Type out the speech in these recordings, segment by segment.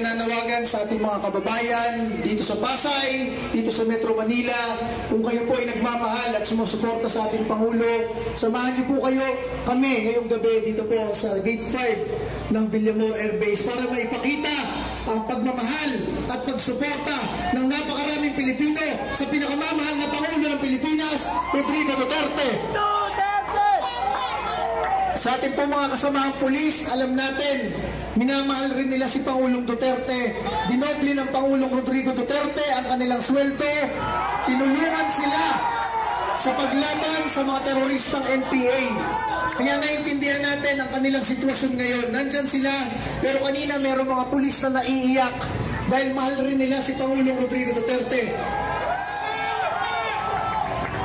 nananawagan sa ating mga kababayan dito sa Pasay, dito sa Metro Manila. Kung kayo po ay nagmamahal at sumusuporta sa ating Pangulo, samahan niyo po kami ngayong gabi dito po sa Gate 5 ng Villamor Air Base para maipakita ang pagmamahal at pagsuporta ng napakaraming Pilipino sa pinakamamahal na Pangulo ng Pilipinas, Rodrigo Duterte. Sa ating po mga kasamahang pulis, alam natin, minamahal rin nila si Pangulong Duterte. Dinoble ng Pangulong Rodrigo Duterte ang kanilang sweldo. Tinulungan sila sa paglaban sa mga teroristang NPA. Kaya naiintindihan natin ang kanilang sitwasyon ngayon. Nandyan sila, pero kanina mayroong mga pulis na naiiyak dahil mahal rin nila si Pangulong Rodrigo Duterte.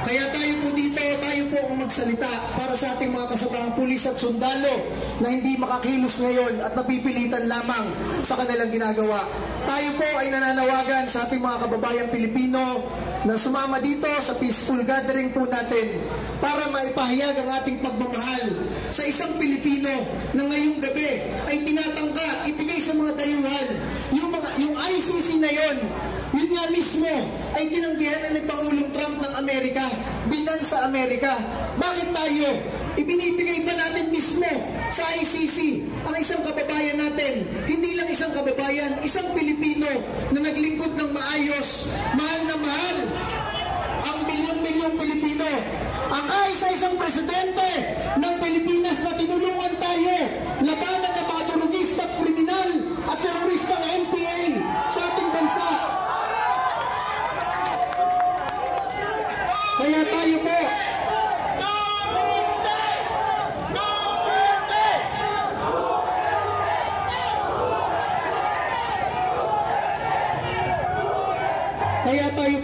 Kaya tayo po dito, tayo po ang magsalita para sa ating mga kasamaang pulis at sundalo na hindi makakilos ngayon at napipilitan lamang sa kanilang ginagawa. Tayo po ay nananawagan sa ating mga kababayang Pilipino na sumama dito sa peaceful gathering po natin para maipahayag ang ating pagmamahal sa isang Pilipino na ngayong gabi ay tinatangka ibigay sa mga dayuhan. Yung ICC na yon, yun nga mismo ay tinanggihan na ni Pangulong Trump ng Amerika, binan sa Amerika. Bakit tayo? Ibinibigay ba natin mismo sa ICC ang isang kababayan natin? Hindi lang isang kababayan, isang Pilipino na naglingkod ng maayos, mahal na mahal ang milyong-milyong Pilipino. Ang kaisa-isang presidente ng Pilipinas na tinulungan tayo labanan ng mga durugista at kriminal at teroristang NPA sa ating bansa. Kaya tayo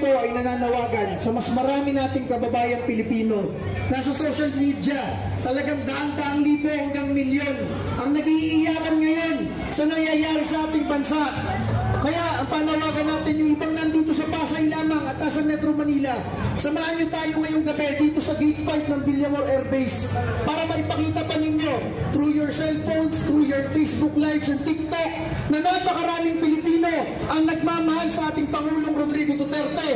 po, ay nananawagan sa mas marami nating kababayang Pilipino. Nasa social media, talagang daang-daang libo hanggang milyon ang nag-iiyakan ngayon sa nangyayari sa ating bansa. Kaya ang panawagan natin yung ibang nandito sa Pasay lamang at nasa Metro Manila, samahan nyo tayo ngayong gabi dito sa Gate 5 ng Villamor Air Base para maipakita pa ninyo through your cellphones, through your Facebook Lives and TikTok na napakaraming Pilipino ang nagmamahal sa ating Pangulong Rodrigo Duterte.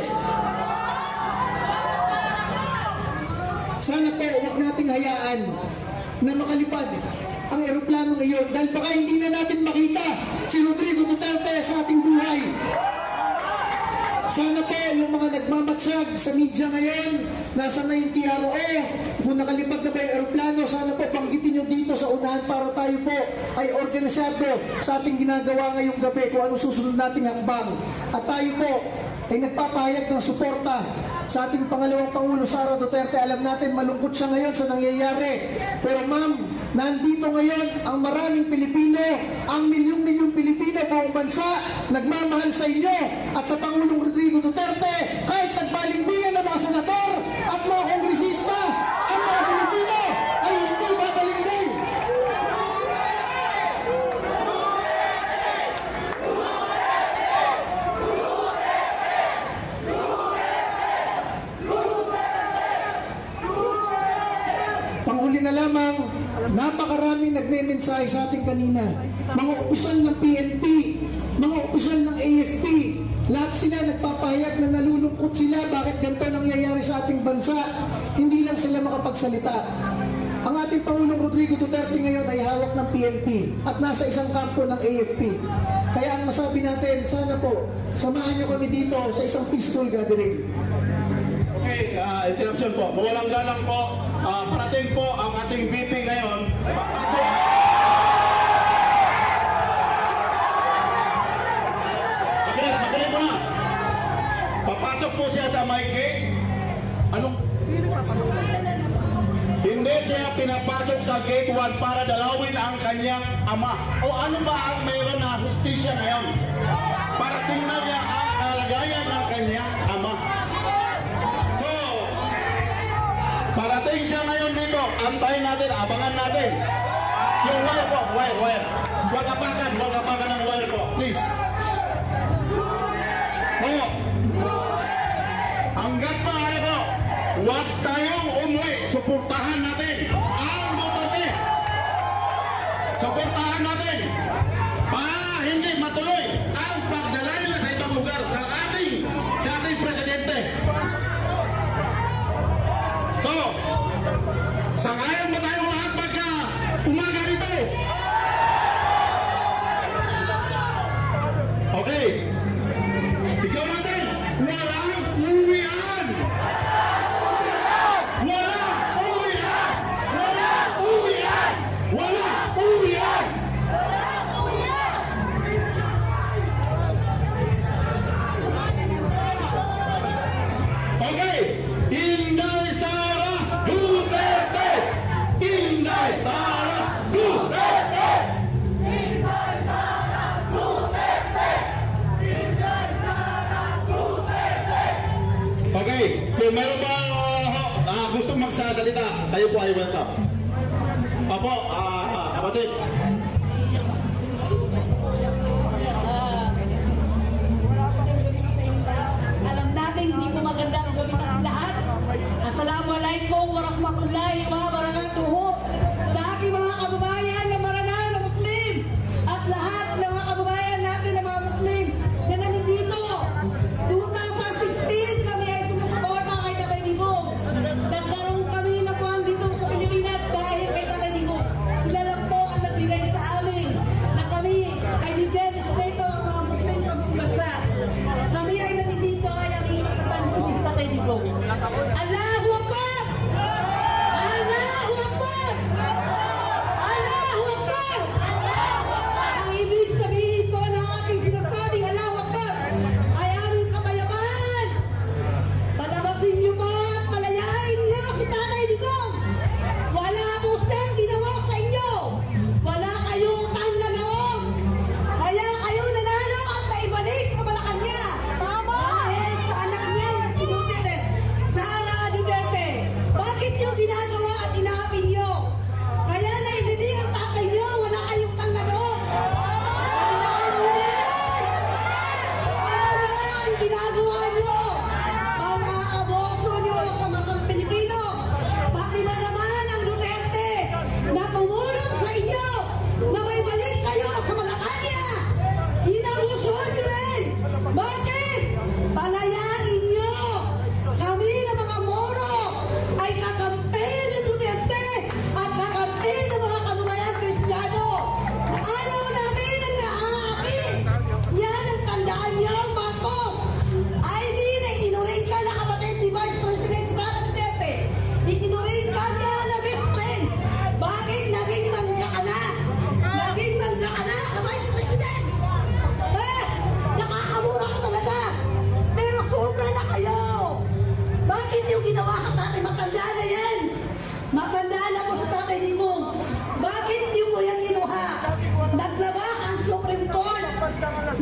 Sana po huwag nating hayaan na makalipad ang eroplano ngayon dahil baka hindi na natin makita si Rodrigo Duterte sa ating buhay. Sana po yung mga nagmamatsag sa media ngayon, nasa na yung TRO, kung nakalipad na ba yung eroplano, sana po banggitin nyo dito sa unahan para tayo po ay organisado sa ating ginagawa ngayong gabi kung anong susunod nating hakbang. At tayo po ay nagpapahayag ng suporta sa ating pangalawang Pangulo, Sara Duterte. Alam natin malungkot siya ngayon sa nangyayari. Pero ma'am, nandito ngayon ang maraming Pilipino, ang milyong-milyong Pilipino buong bansa, nagmamahal sa inyo at sa Pangulong Rodrigo Duterte. Kahit nagbalingbigan ng mga senator at mga kongresista, ang mga Pilipino ay hindi babalingbing. Panghuli na lamang, napakaraming nagme-mensahe sa ating kanina. Mga opisyal ng PNP, mga opisyal ng AFP, lahat sila nagpapahayag na nalulungkot sila bakit ganito nangyayari sa ating bansa. Hindi lang sila makapagsalita. Ang ating Pangulong Rodrigo Duterte ngayon ay hawak ng PNP at nasa isang kampo ng AFP. Kaya ang masabi natin, sana po, samahan nyo kami dito sa isang peaceful gathering. Okay, interruption po. Mawalang galang po. Parating po ang ating VP ngayon. Papasok. Magaling mo na. Papasok po siya sa my gate. Anong? Hindi siya pinapasok sa gate 1 para dalawin ang kanyang ama. O ano ba ang mayroon na hustisya ngayon? Para tingnan niya ang kalagayan ng kanyang ama. Parating siya ngayon dito, antayin natin, abangan natin. Yung wire po, wire. Huwag apakan ng wire po, please. Po, hanggat maaari po, huwag tayong umuwi. Suportahan natin ang Duterte. Suportahan natin. hindi matuloy ang pagdala nila sa ibang lugar sa ating dating presidente. So, sangayon ba tayo lahat pagka umaga dito? Okay. Sigaw natin, walang uwian! Walang uwian! Walang uwian! Walang uwian! Okay, Inday Sara Duterte! Inday Sara Duterte! Inday Sara Duterte! Inday Sara Duterte! Okay, kung meron ba gusto magsasalita, kayo po ay welcome. Apo, kapatid. Alam natin, hindi po maganda ang gawin natin lahat. Assalamualaikum warahmatullahi wabarakatuh. Sa aking mga kababayan na Maranao na Muslim at lahat ng mga kababayan natin na mga Muslim na nandito. 2016 kami ay sumusuporta kay Tatay Digong. Nagkaroon kami na puwan dito sa Pilipinas dahil kay Tatay Digong. Sila lang po ang nagbigay sa amin na kami ay bigyan respeto ang mga Muslim sa buong bansa. Kami ay nandito ay ang itatatan ko si Tatay Digong. Allahu Akbar! Allahu Akbar! Allahu Akbar! Ang ibig sabihin po ng aking sinasabing Allahu Akbar ay aming kapayapaan. Palabasin niyo po at palayain niyo si Tatay Digong. Wala po siyang ginawa sa inyo. Wala kayong utang na loob. Kaya kayo nanalo at naibalik sa Malacanang. Dahil sa anak niya, si Duterte, Sara Duterte. Bakit niyo ginagawa at inaapin niyo? Kaya nailili ang tatay niyo, wala kayong utang na loob. Tandaan niyo yan! Ano ba ang ginagawa niyo? Pag-aaboso niyo sa mga Pilipino. Pati na naman ang Duterte na tumulong sa inyo na may balik kayo sa Malacanang. Inabusuhan niyo rin. Bakit? Palayain niyo. Kami na mga Moro ay kakampi ng Duterte at kakampi ng mga kababayan Kristiyano. Ayaw namin ang naaapi. Yan ang tandaan niyo, Marcos. Ay di na itinuring ka na kapatid ni Vice President Sara Duterte. Itinuring ka niya na best friend. Bakit naging mangga ka na? Naging mangga ka na sa Vice President. Nakakamura ko talaga. Pero sobra na kayo. Bakit yung ginawa sa tatay? Matanda na yan. Matanda na ko sa tatay Digong. Bakit di mo yan kinuha? Naglabas ang Supreme Court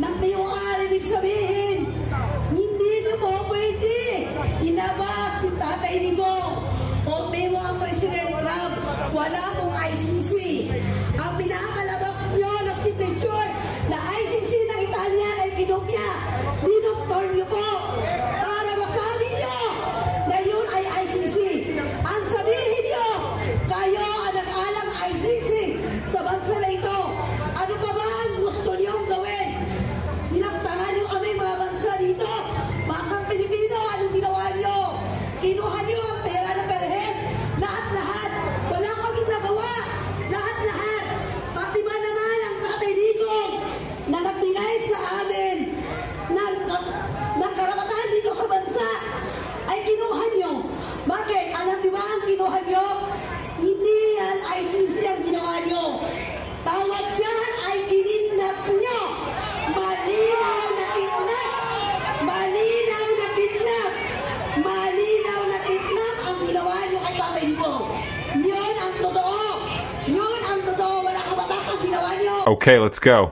ng TOR. Ibig sabihin, hindi niyo po pwede inabas si Tatay Digong. Ultimo ang President Trump. Wala pong ICC. Ang pinakalabas niyo na signature na ICC ng Italian ay kinopya. Dinoktor niyo po para masabi niyo na yun ay ICC. Ang sabihin niyo, kayo ang nag-alang ICC sa bansa na ito. Ano pa ba ang gusto niyong gawin? Dinaktangan niyo kami mga bansa dito. Mga Pilipino, anong ginawa niyo? Kinuha niyo ang pera ng perhen. Lahat-lahat. Wala kaming nagawa. Lahat-lahat. Pati ba naman ang Tatay Digong na nagbigay sa amin ng karapatan dito sa bansa ay kinuha niyo. Bakit? Alam niyo ba ang kinuha niyo? Hindi yan ICC ang ginawa niyo. Tawag dyan ay kinidnap niyo. Malinaw na kidnap. Malinaw na kidnap. Malinaw na kidnap ang ginawa niyo kay Tatay Digong. Yun ang totoo. Yun ang totoo. Wala ka ba ang ginawa niyo? Okay, let's go.